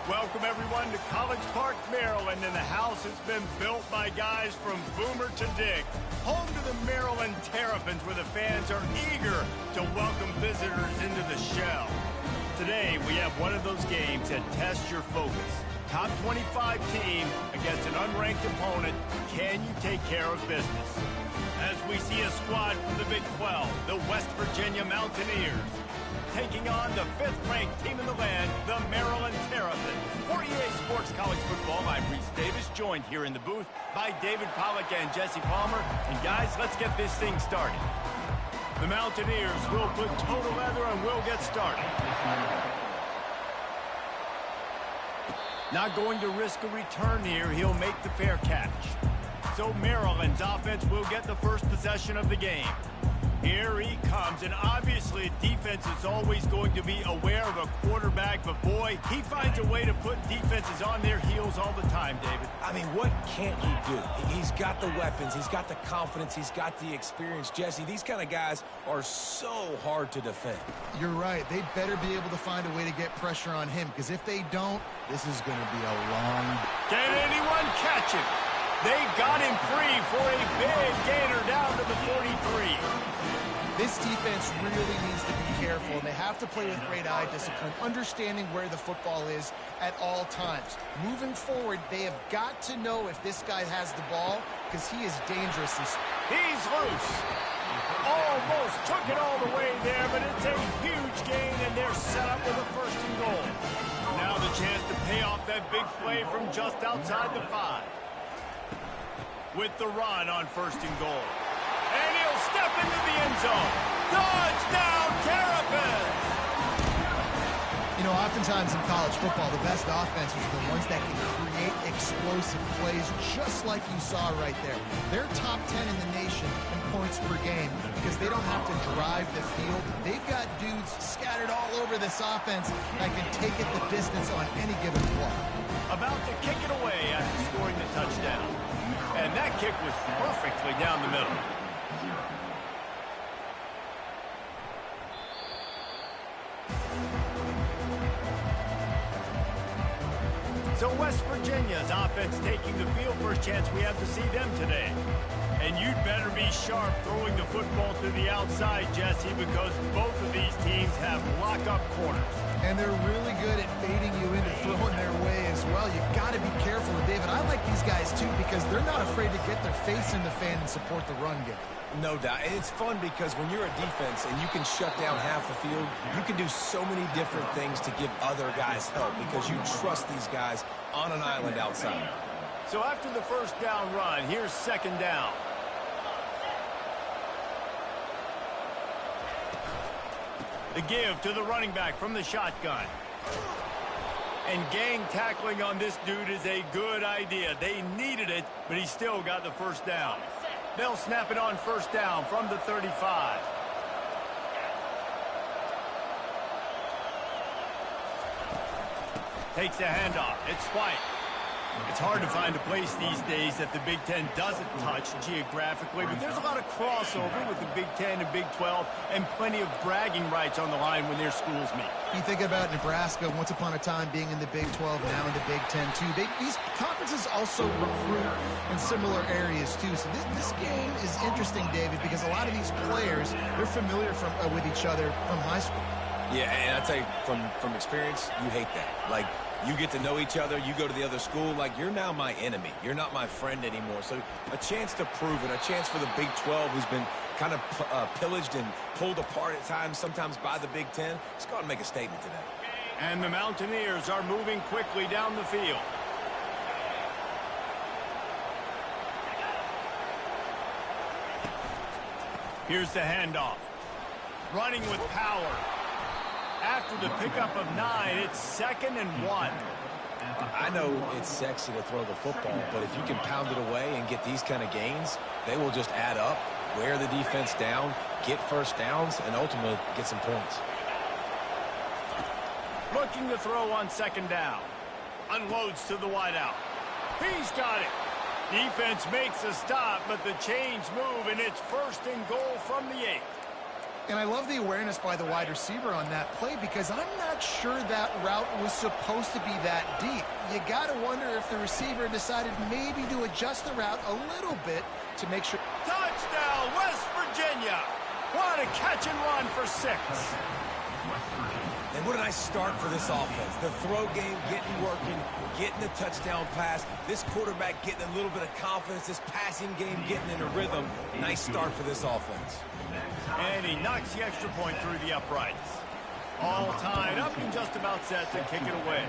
Welcome, everyone, to College Park, Maryland, and the house has been built by guys from Boomer to Dick. Home to the Maryland Terrapins, where the fans are eager to welcome visitors into the shell. Today, we have one of those games that tests your focus. Top 25 team against an unranked opponent. Can you take care of business? As we see a squad from the Big 12, the West Virginia Moutaineers, taking on the 5th-ranked team in the land, the Maryland Terrapins. For EA Sports College Football, I'm Reese Davis, joined here in the booth by David Pollack and Jesse Palmer. And guys, let's get this thing started. The Mountaineers will put toe to leather and we'll get started. Not going to risk a return here. He'll make the fair catch. So Maryland's offense will get the first possession of the game. Here he comes, and obviously defense is always going to be aware of a quarterback, but boy, he finds a way to put defenses on their heels all the time, David. I mean, what can't he do? He's got the weapons, he's got the confidence, he's got the experience. Jesse, these kind of guys are so hard to defend. You're right. They better be able to find a way to get pressure on him, because if they don't, this is going to be a long... Can anyone catch him? They got him free for a big gainer down to the 43. This defense really needs to be careful, and they have to play with great eye discipline, understanding where the football is at all times. Moving forward, they have got to know if this guy has the ball, because he is dangerous. He's loose. Almost took it all the way there, but it's a huge gain, and they're set up with a 1st and goal. Now the chance to pay off that big play from just outside the 5. With the run on 1st and goal. And he'll step into the end zone. Touchdown, Terrapins! You know, oftentimes in college football, the best offenses are the ones that can create explosive plays, just like you saw right there. They're top 10 in the nation in points per game because they don't have to drive the field. They've got dudes scattered all over this offense that can take it the distance on any given play. About to kick it away after scoring the touchdown. And that kick was perfectly down the middle. So West Virginia's offense taking the field. First chance we have to see them today. And you'd better be sharp throwing the football to the outside, Jesse, because both of these teams have lock-up corners. And they're really good at baiting you into throwing their way as well. You got to be careful. And David, I like these guys too because they're not afraid to get their face in the fan and support the run game. No doubt. And it's fun because when you're a defense and you can shut down half the field, you can do so many different things to give other guys help because you trust these guys on an island outside. So after the 1st down run, here's 2nd down. The give to the running back from the shotgun. And gang tackling on this dude is a good idea. They needed it, but he still got the 1st down. They'll snap it on 1st down from the 35. Takes the handoff. It's White. It's hard to find a place these days that the Big Ten doesn't touch geographically, but there's a lot of crossover with the Big Ten and Big 12 and plenty of bragging rights on the line when their schools meet. You think about Nebraska once upon a time being in the Big 12, now in the Big 10 too. These conferences also recruit in similar areas too. So this game is interesting, David, because a lot of these players, they're familiar with each other from high school. Yeah, and I tell you, from experience, you hate that. Like, you get to know each other, you go to the other school, like, you're now my enemy. You're not my friend anymore. So a chance to prove it, a chance for the Big 12, who's been kind of pillaged and pulled apart at times, sometimes by the Big 10. Let's go out and make a statement today. And the Mountaineers are moving quickly down the field. Here's the handoff. Running with power. After the pickup of 9, it's 2nd and 1. I know it's sexy to throw the football, but if you can pound it away and get these kind of gains, they will just add up, wear the defense down, get 1st downs, and ultimately get some points. Looking to throw on 2nd down. Unloads to the wideout. He's got it. Defense makes a stop, but the chains move, and it's 1st and goal from the 8. And I love the awareness by the wide receiver on that play because I'm not sure that route was supposed to be that deep. You got to wonder if the receiver decided maybe to adjust the route a little bit to make sure. Touchdown, West Virginia. What a catch and run for 6. And what a nice start for this offense. The throw game getting working, getting the touchdown pass. This quarterback getting a little bit of confidence. This passing game getting in a rhythm. Nice start for this offense. And he knocks the extra point through the uprights. All tied up and just about set to kick it away.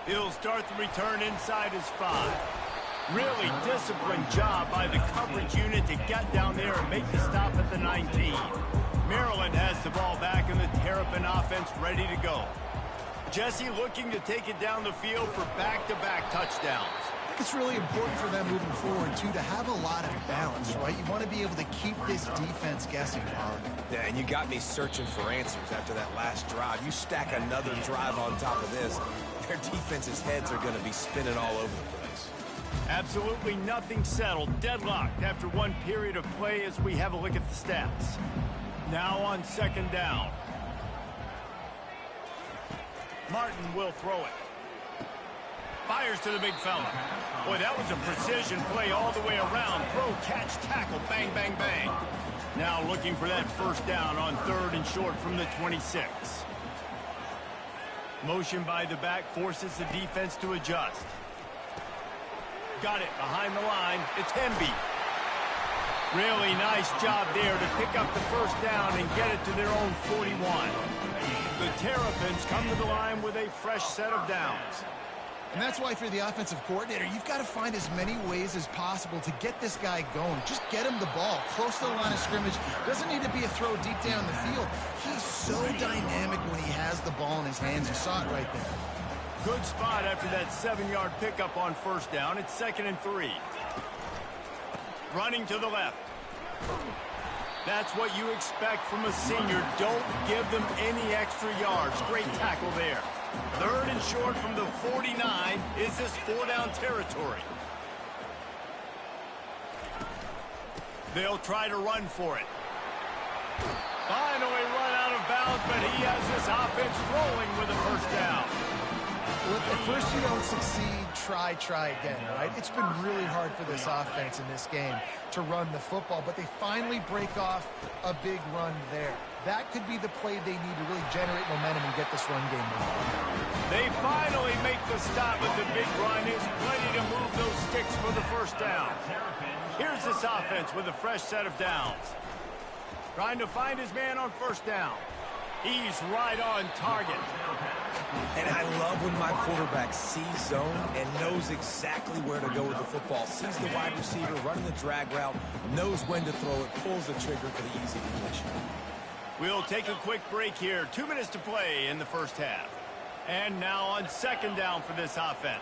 He'll start the return inside his 5. Really disciplined job by the coverage unit to get down there and make the stop at the 19. Maryland has the ball back and the Terrapin offense ready to go. Jesse looking to take it down the field for back-to-back touchdowns. I think it's really important for them moving forward, too, to have a lot of balance, right? You want to be able to keep this defense guessing, Colin. Yeah, and you got me searching for answers after that last drive. You stack another drive on top of this, their defense's heads are going to be spinning all over the place. Absolutely nothing settled. Deadlocked after one period of play as we have a look at the stats. Now on second down. Martin will throw it. Fires to the big fella. Boy, that was a precision play all the way around. Throw, catch, tackle, bang, bang, bang. Now looking for that first down on 3rd and short from the 26. Motion by the back forces the defense to adjust. Got it behind the line. It's Hemby. Really nice job there to pick up the first down and get it to their own 41. The Terrapins come to the line with a fresh set of downs. And that's why, if you're the offensive coordinator, you've got to find as many ways as possible to get this guy going. Just get him the ball close to the line of scrimmage. Doesn't need to be a throw deep down the field. He's so dynamic when he has the ball in his hands. You saw it right there. Good spot after that 7-yard pickup on first down. It's 2nd and 3. Running to the left. That's what you expect from a senior. Don't give them any extra yards. Great tackle there. 3rd and short from the 49. Is this 4-down territory? They'll try to run for it. Finally run out of bounds, but he has this offense rolling with a first down. Well, if at first you don't succeed, try again, right? It's been really hard for this offense in this game to run the football, but they finally break off a big run there. That could be the play they need to really generate momentum and get this run game moving. They finally make the stop, but the big run is plenty to move those sticks for the first down. Here's this offense with a fresh set of downs. Trying to find his man on first down. He's right on target. And I love when my quarterback sees zone and knows exactly where to go with the football. Sees the wide receiver running the drag route, knows when to throw it, pulls the trigger for the easy completion. We'll take a quick break here. 2 minutes to play in the first half. And now on second down for this offense.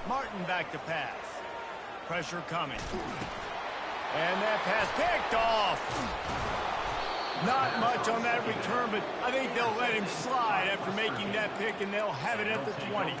Martin back to pass. Pressure coming. And that pass picked off. Not much on that return, but I think they'll let him slide after making that pick, and they'll have it at the 20.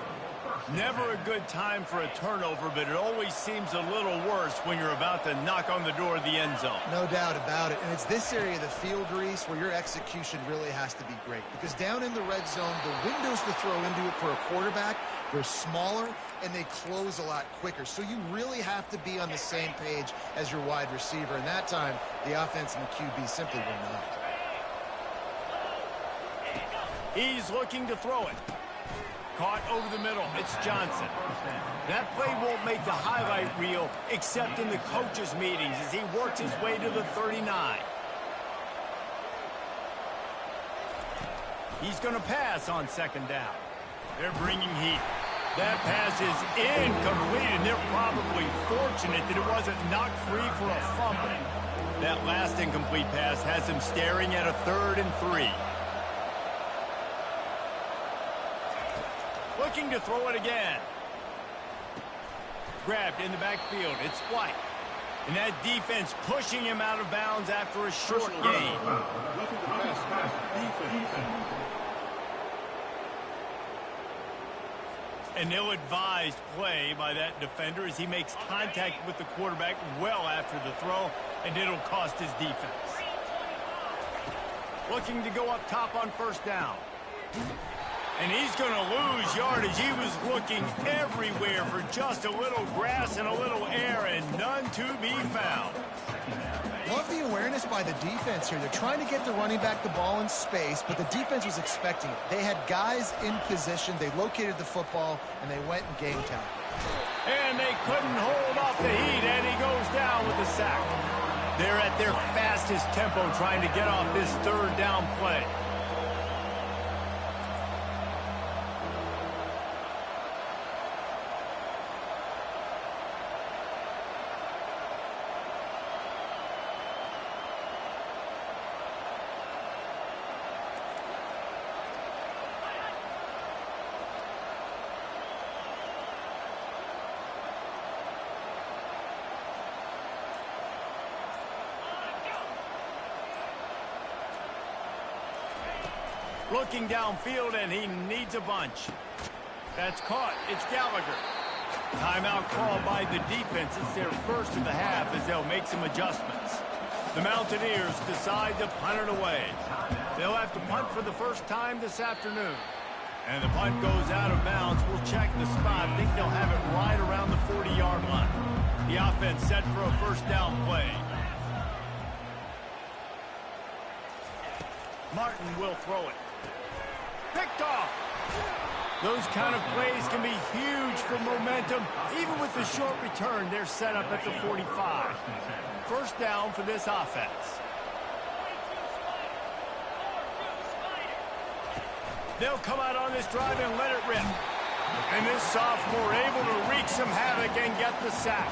Never a good time for a turnover, but it always seems a little worse when you're about to knock on the door of the end zone. No doubt about it. And it's this area of the field, Reese, where your execution really has to be great. Because down in the red zone, the windows to throw into it for a quarterback, they're smaller, and they close a lot quicker. So you really have to be on the same page as your wide receiver. And that time, the offense and the QB simply were not. He's looking to throw it. Caught over the middle. It's Johnson. That play won't make the highlight reel except in the coaches' meetings as he works his way to the 39. He's going to pass on second down. They're bringing heat. That pass is incomplete, and they're probably fortunate that it wasn't knocked free for a fumble. That last incomplete pass has him staring at a 3rd and 3. Looking to throw it again. Grabbed in the backfield. It's White. And that defense pushing him out of bounds after a short gain. An ill-advised play by that defender as he makes contact with the quarterback well after the throw, and it'll cost his defense. Looking to go up top on first down. And he's going to lose yardage. He was looking everywhere for just a little grass and a little air, and none to be found. Love the awareness by the defense here. They're trying to get the running back the ball in space, but the defense was expecting it. They had guys in position. They located the football, and they went and game time. And they couldn't hold off the heat, and he goes down with the sack. They're at their fastest tempo trying to get off this third down play. Looking downfield, and he needs a bunch. That's caught. It's Gallagher. Timeout called by the defense. It's their first of the half as they'll make some adjustments. The Mountaineers decide to punt it away. They'll have to punt for the first time this afternoon. And the punt goes out of bounds. We'll check the spot. I think they'll have it right around the 40-yard line. The offense set for a first down play. Martin will throw it. Picked off. Those kind of plays can be huge for momentum. Even with the short return, they're set up at the 45. First down for this offense. They'll come out on this drive and let it rip. And this sophomore able to wreak some havoc and get the sack.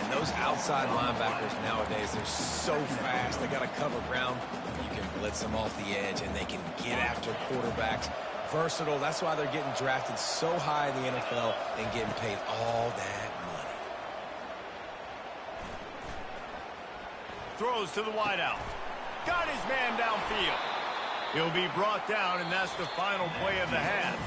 And those outside linebackers nowadays, they're so fast. They got to cover ground. You can blitz them off the edge, and they can get after quarterbacks. Versatile. That's why they're getting drafted so high in the NFL and getting paid all that money. Throws to the wideout. Got his man downfield. He'll be brought down, and that's the final play of the half.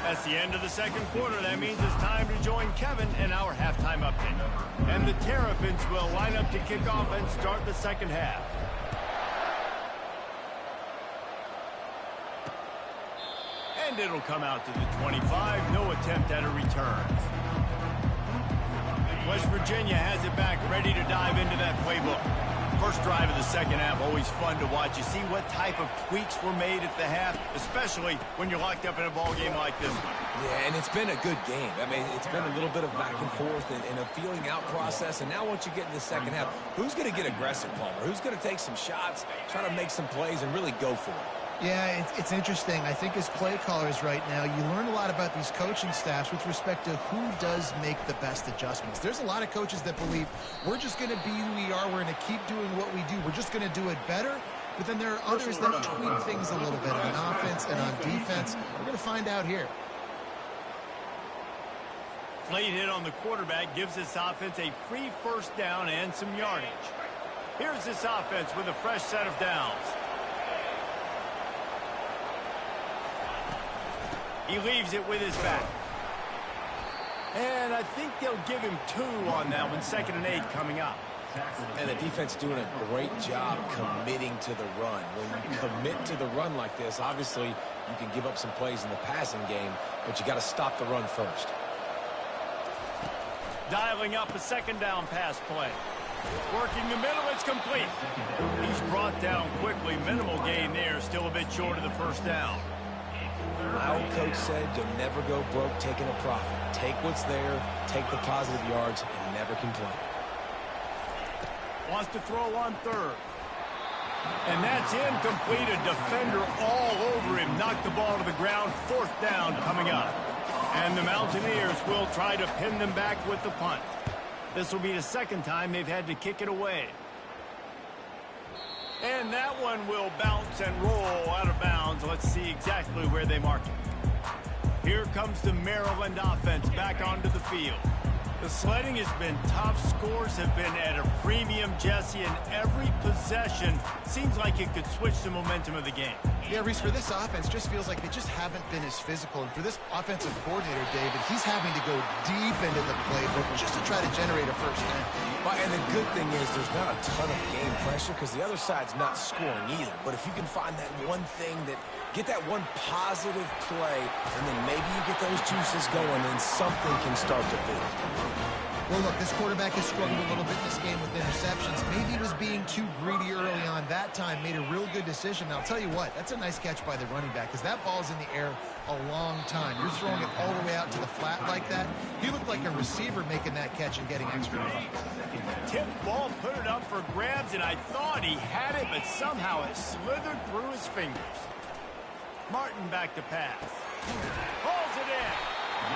That's the end of the second quarter. That means it's time to join Kevin in our halftime update. And the Terrapins will line up to kick off and start the second half. And it'll come out to the 25. No attempt at a return. West Virginia has it back, ready to dive into that playbook. First drive of the second half, always fun to watch. You see what type of tweaks were made at the half, especially when you're locked up in a ball game like this one. Yeah, and it's been a good game. I mean, it's been a little bit of back and forth and a feeling out process. And now once you get in the second half, who's going to get aggressive, Palmer? Who's going to take some shots, try to make some plays, and really go for it? Yeah, it's interesting. I think as play callers right now, you learn a lot about these coaching staffs with respect to who does make the best adjustments. There's a lot of coaches that believe we're just going to be who we are. We're going to keep doing what we do. We're just going to do it better. But then there are others that tweak things a little bit on offense and on defense. We're going to find out here. Late hit on the quarterback gives this offense a free first down and some yardage. Here's this offense with a fresh set of downs. He leaves it with his back. And I think they'll give him 2 on that one. 2nd and 8 coming up. And the defense doing a great job committing to the run. When you commit to the run like this, obviously you can give up some plays in the passing game, but you got to stop the run first. Dialing up a second down pass play. Working the middle, it's complete. He's brought down quickly. Minimal gain there, still a bit short of the first down. My old coach said you'll never go broke taking a profit. Take what's there, take the positive yards, and never complain. Wants to throw on third. And that's incomplete. A defender all over him. Knocked the ball to the ground. 4th down coming up. And the Mountaineers will try to pin them back with the punt. This will be the second time they've had to kick it away. And that one will bounce and roll out of bounds. Let's see exactly where they mark it. Here comes the Maryland offense back onto the field. The sledding has been tough. Scores have been at a premium, Jesse, and every possession seems like it could switch the momentum of the game. Yeah, Reese, for this offense, just feels like they just haven't been as physical. And for this offensive coordinator, David, he's having to go deep into the playbook just to try to generate a first down. Well, and the good thing is there's not a ton of game pressure because the other side's not scoring either. But if you can find that one thing get that one positive play, and then maybe you get those juices going, and something can start to build. Well, look, this quarterback has struggled a little bit in this game with interceptions. Maybe he was being too greedy early on. That time made a real good decision. Now, I'll tell you what, that's a nice catch by the running back because that ball's in the air a long time. You're throwing it all the way out to the flat like that. He looked like a receiver making that catch and getting extra yards. Tip ball, put it up for grabs, and I thought he had it, but somehow it slithered through his fingers. Martin back to pass. Pulls it in.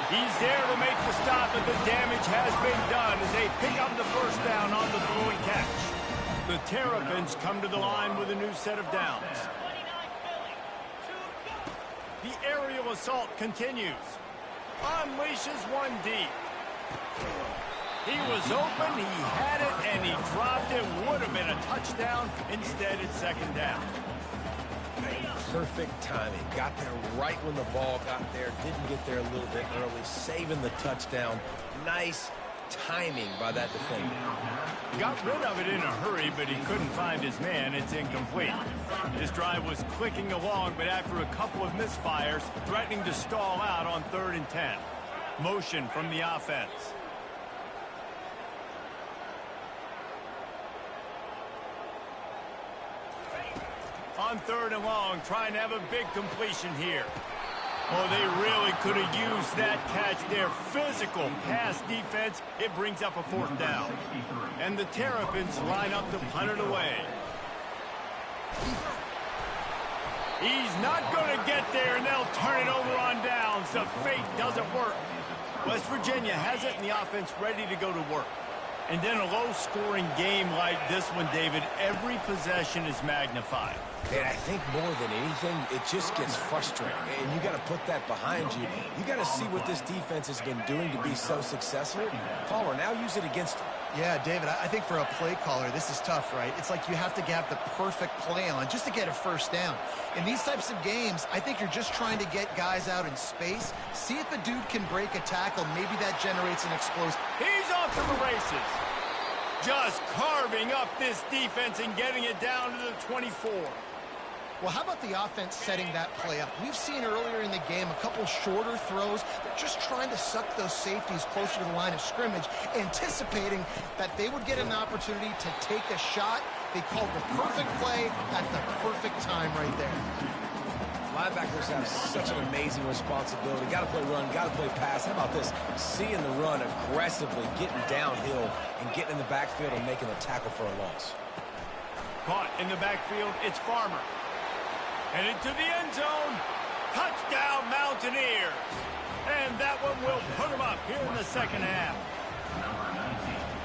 He's there to make the stop, but the damage has been done as they pick up the first down on the throw and catch. The Terrapins come to the line with a new set of downs. The aerial assault continues. Unleashes one deep. He was open, he had it, and he dropped it. Would have been a touchdown. Instead, it's second down. Perfect timing. Got there right when the ball got there. Didn't get there a little bit early. Saving the touchdown. Nice timing by that defender. Got rid of it in a hurry, but he couldn't find his man. It's incomplete. This drive was clicking along, but after a couple of misfires, threatening to stall out on 3rd and 10. Motion from the offense. On 3rd and long, trying to have a big completion here. Oh, they really could have used that catch there. Physical pass defense. It brings up a 4th down. And the Terrapins line up to punt it away. He's not going to get there, and they'll turn it over on downs. The fake doesn't work. West Virginia has it, and the offense ready to go to work. And then a low-scoring game like this one, David, every possession is magnified. And I think more than anything, it just gets frustrating. And you got to put that behind you. You got to see what this defense has been doing to be so successful. Caller, now use it against them. Yeah, David, I think for a play caller, this is tough, right? It's like you have to have the perfect play on just to get a first down. In these types of games, I think you're just trying to get guys out in space, see if a dude can break a tackle. Maybe that generates an explosive. He's off to the races. Just carving up this defense and getting it down to the 24. Well, how about the offense setting that play up? We've seen earlier in the game a couple shorter throws. They're just trying to suck those safeties closer to the line of scrimmage, anticipating that they would get an opportunity to take a shot. They called the perfect play at the perfect time right there. Linebackers have such an amazing responsibility. Got to play run, got to play pass. How about this? Seeing the run aggressively, getting downhill, and getting in the backfield and making a tackle for a loss. Caught in the backfield, it's Farmer. Headed to the end zone. Touchdown, Mountaineers. And that one will put them up here in the second half.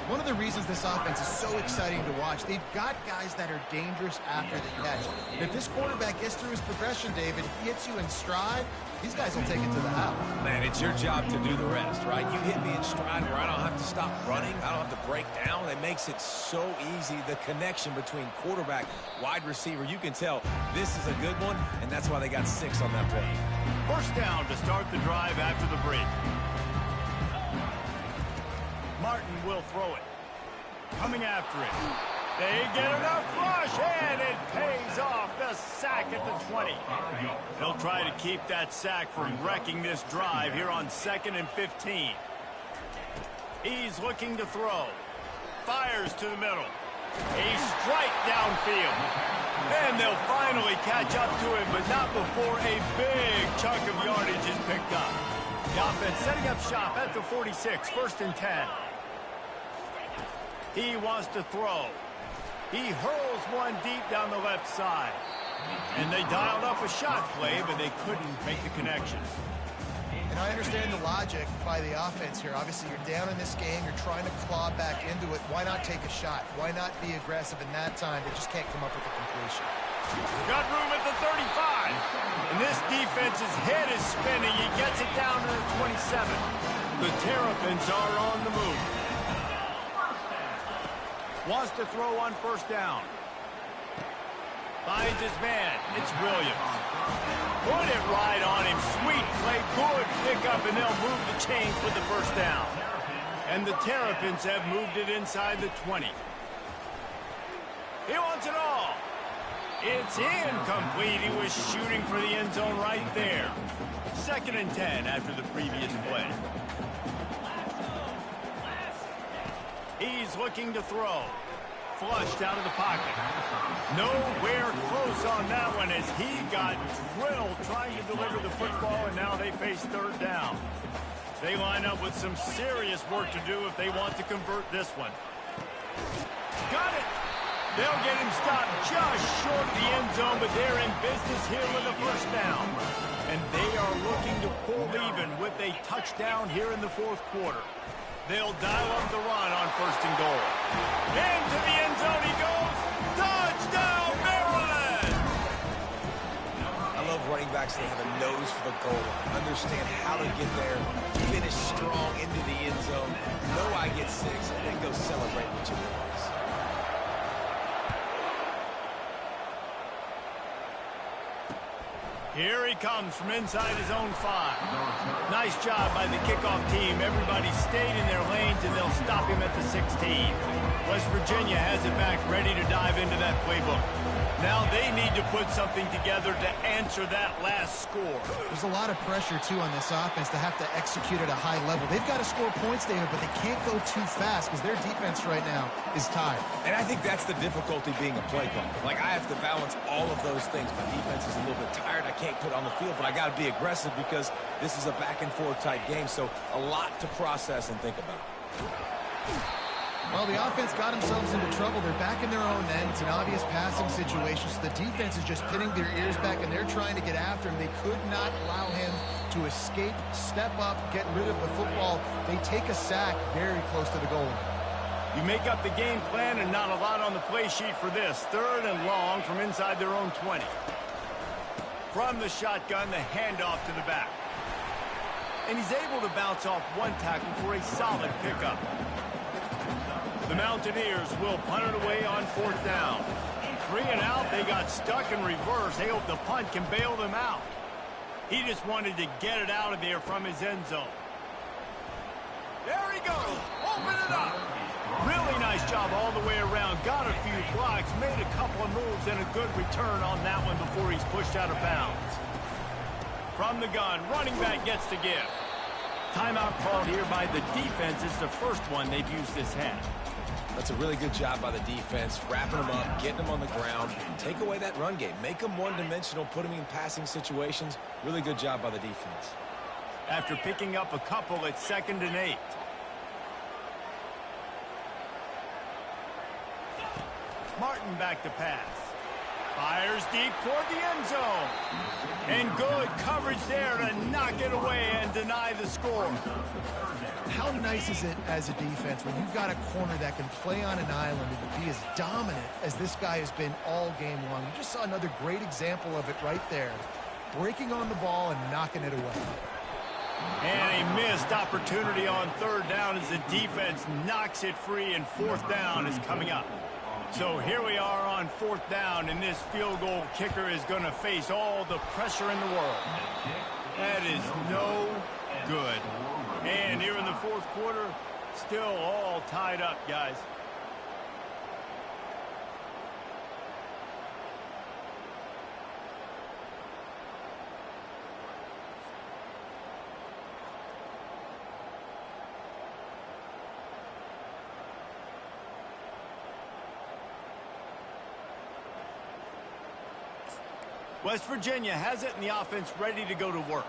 One of the reasons this offense is so exciting to watch, they've got guys that are dangerous after the catch. And if this quarterback gets through his progression, David, gets you in stride, these guys will take it to the house. Man, it's your job to do the rest, right? You hit me in stride where I don't have to stop running. I don't have to break down. It makes it so easy. The connection between quarterback, wide receiver, you can tell this is a good one, and that's why they got 6 on that play. First down to start the drive after the break. Martin will throw it. Coming after it. They get enough rush, and it pays off. The sack at the 20. He'll try to keep that sack from wrecking this drive here on 2nd and 15. He's looking to throw. Fires to the middle. A strike downfield. And they'll finally catch up to him, but not before a big chunk of yardage is picked up. The offense setting up shop at the 46, 1st and 10. He wants to throw. He hurls one deep down the left side. And they dialed up a shot play, but they couldn't make the connection. And I understand the logic by the offense here. Obviously, you're down in this game. You're trying to claw back into it. Why not take a shot? Why not be aggressive in that time? They just can't come up with a completion. Got room at the 35. And this defense's head is spinning. He gets it down to the 27. The Terrapins are on the move. Wants to throw on first down. Finds his man. It's Williams. Put it right on him. Sweet play. Good pickup, and they'll move the chains with the first down. And the Terrapins have moved it inside the 20. He wants it all. It's incomplete. He was shooting for the end zone right there. 2nd and 10 after the previous play. He's looking to throw. Flushed out of the pocket. Nowhere close on that one as he got drilled trying to deliver the football, and now they face 3rd down. They line up with some serious work to do if they want to convert this one. Got it. They'll get him stopped just short of the end zone, but they're in business here with a first down. And they are looking to pull even with a touchdown here in the 4th quarter. They'll dial up the run on 1st and goal. Into the end zone he goes. Touchdown, Maryland! I love running backs that have a nose for the goal line, understand how to get there, finish strong into the end zone, know I get 6, and then go celebrate with your boys. Here he comes from inside his own 5. Nice job by the kickoff team. Everybody stayed in their lanes, and they'll stop him at the 16. West Virginia has it back, ready to dive into that playbook. Now they need to put something together to answer that last score. There's a lot of pressure, too, on this offense to have to execute at a high level. They've got to score points, David, but they can't go too fast because their defense right now is tired. And I think that's the difficulty being a play caller. Like, I have to balance all of those things. My defense is a little bit tired. I can't put on the field, but I got to be aggressive because this is a back-and-forth type game, so a lot to process and think about. Well, the offense got themselves into trouble. They're back in their own end. It's an obvious passing situation, so the defense is just pinning their ears back, and they're trying to get after him. They could not allow him to escape, step up, get rid of the football. They take a sack very close to the goal line. You make up the game plan and not a lot on the play sheet for this. 3rd and long from inside their own 20. From the shotgun, the handoff to the back. And he's able to bounce off one tackle for a solid pickup. The Mountaineers will punt it away on 4th down. 3 and out, they got stuck in reverse. They hope the punt can bail them out. He just wanted to get it out of there from his end zone. There he goes. Open it up. Really nice job all the way around. Got a few blocks, made a couple of moves, and a good return on that one before he's pushed out of bounds. From the gun, running back gets to give. Timeout called here by the defense. It's the first one they've used this half. That's a really good job by the defense, wrapping them up, getting them on the ground. Take away that run game. Make them one-dimensional, put them in passing situations. Really good job by the defense. After picking up a couple, it's 2nd and 8. Martin back to pass. Fires deep toward the end zone. And good coverage there to knock it away and deny the score. How nice is it as a defense when you've got a corner that can play on an island and be as dominant as this guy has been all game long? You just saw another great example of it right there. Breaking on the ball and knocking it away. And a missed opportunity on 3rd down as the defense knocks it free, and 4th down is coming up. So here we are on 4th down, and this field goal kicker is going to face all the pressure in the world. That is no good. And here in the 4th quarter, still all tied up, guys. West Virginia has it, and the offense ready to go to work.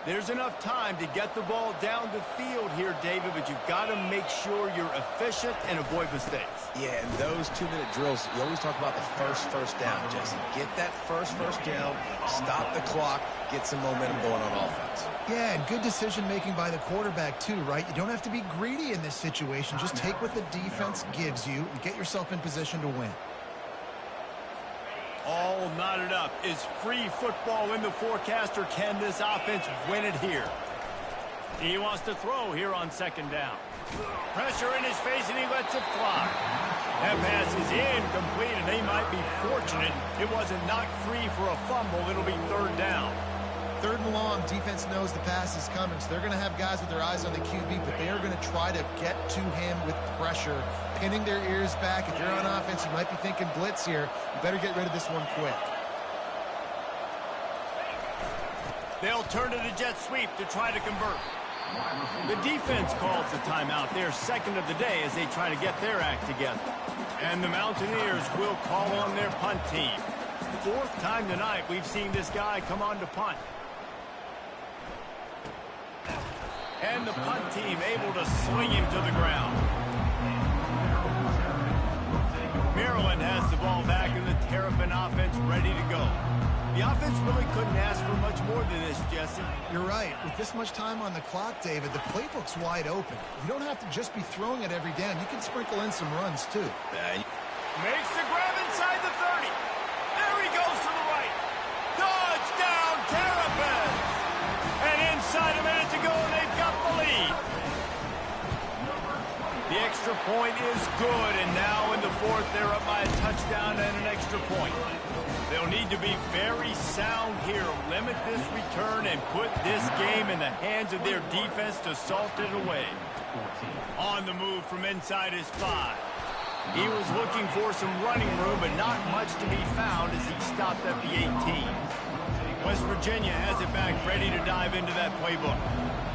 There's enough time to get the ball down the field here, David, but you've got to make sure you're efficient and avoid mistakes. Yeah, and those 2-minute drills, you always talk about the first down, Jesse. Get that first down, stop the clock, get some momentum going on offense. Yeah, and good decision-making by the quarterback, too, right? You don't have to be greedy in this situation. Just take what the defense gives you and get yourself in position to win. All knotted up. Is free football in the forecast, or can this offense win it here? He wants to throw here on second down. Pressure in his face, and he lets it fly. That pass is incomplete, and they might be fortunate it wasn't knocked free for a fumble. It'll be third down. Third and long, defense knows the pass is coming, so they're going to have guys with their eyes on the QB, but they are going to try to get to him with pressure, pinning their ears back. If you're on offense, you might be thinking blitz here. You better get rid of this one quick. They'll turn to the jet sweep to try to convert. The defense calls the timeout, their second of the day, as they try to get their act together. And the Mountaineers will call on their punt team. Fourth time tonight we've seen this guy come on to punt. And the punt team able to swing him to the ground. Maryland has the ball back, and the Terrapin offense ready to go. The offense really couldn't ask for much more than this, Jesse. You're right. With this much time on the clock, David, the playbook's wide open. You don't have to just be throwing it every down. You can sprinkle in some runs, too. Makes the grab inside the 30. There he goes to the right. Touchdown, Terrapins! And inside a minute to go, and they've got the lead. The extra point is good, and now in the fourth, they're up by a touchdown and an extra point. They'll need to be very sound here, limit this return, and put this game in the hands of their defense to salt it away. On the move from inside his 5. He was looking for some running room, but not much to be found as he stopped at the 18. West Virginia has it back, ready to dive into that playbook.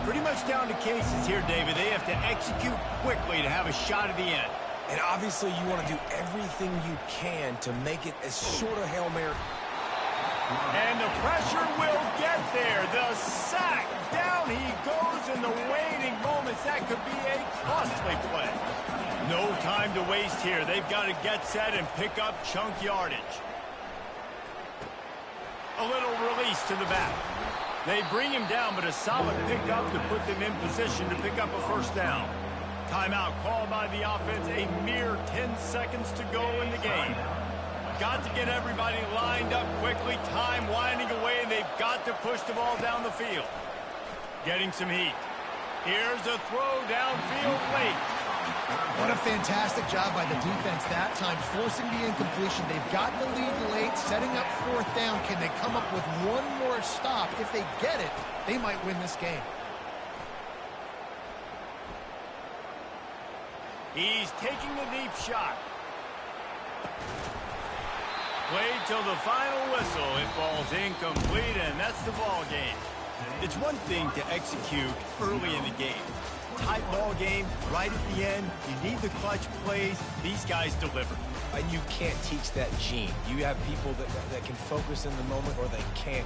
Pretty much down to cases here, David. They have to execute quickly to have a shot at the end. And obviously you want to do everything you can to make it as short a Hail Mary. And the pressure will get there. The sack. Down he goes in the waning moments. That could be a costly play. No time to waste here. They've got to get set and pick up chunk yardage. A little release to the back. They bring him down, but a solid pickup to put them in position to pick up a first down. Timeout called by the offense. A mere 10 seconds to go in the game. Got to get everybody lined up quickly. Time winding away, and they've got to push the ball down the field. Getting some heat. Here's a throw downfield late. What a fantastic job by the defense that time, forcing the incompletion. They've got the lead late, setting up fourth down. Can they come up with one more stop? If they get it, they might win this game. He's taking a deep shot. Played till the final whistle. It falls incomplete, and that's the ball game. It's one thing to execute early in the game. Tight ball game, right at the end. You need the clutch plays. These guys deliver. And you can't teach that gene. You have people that can focus in the moment, or they can't.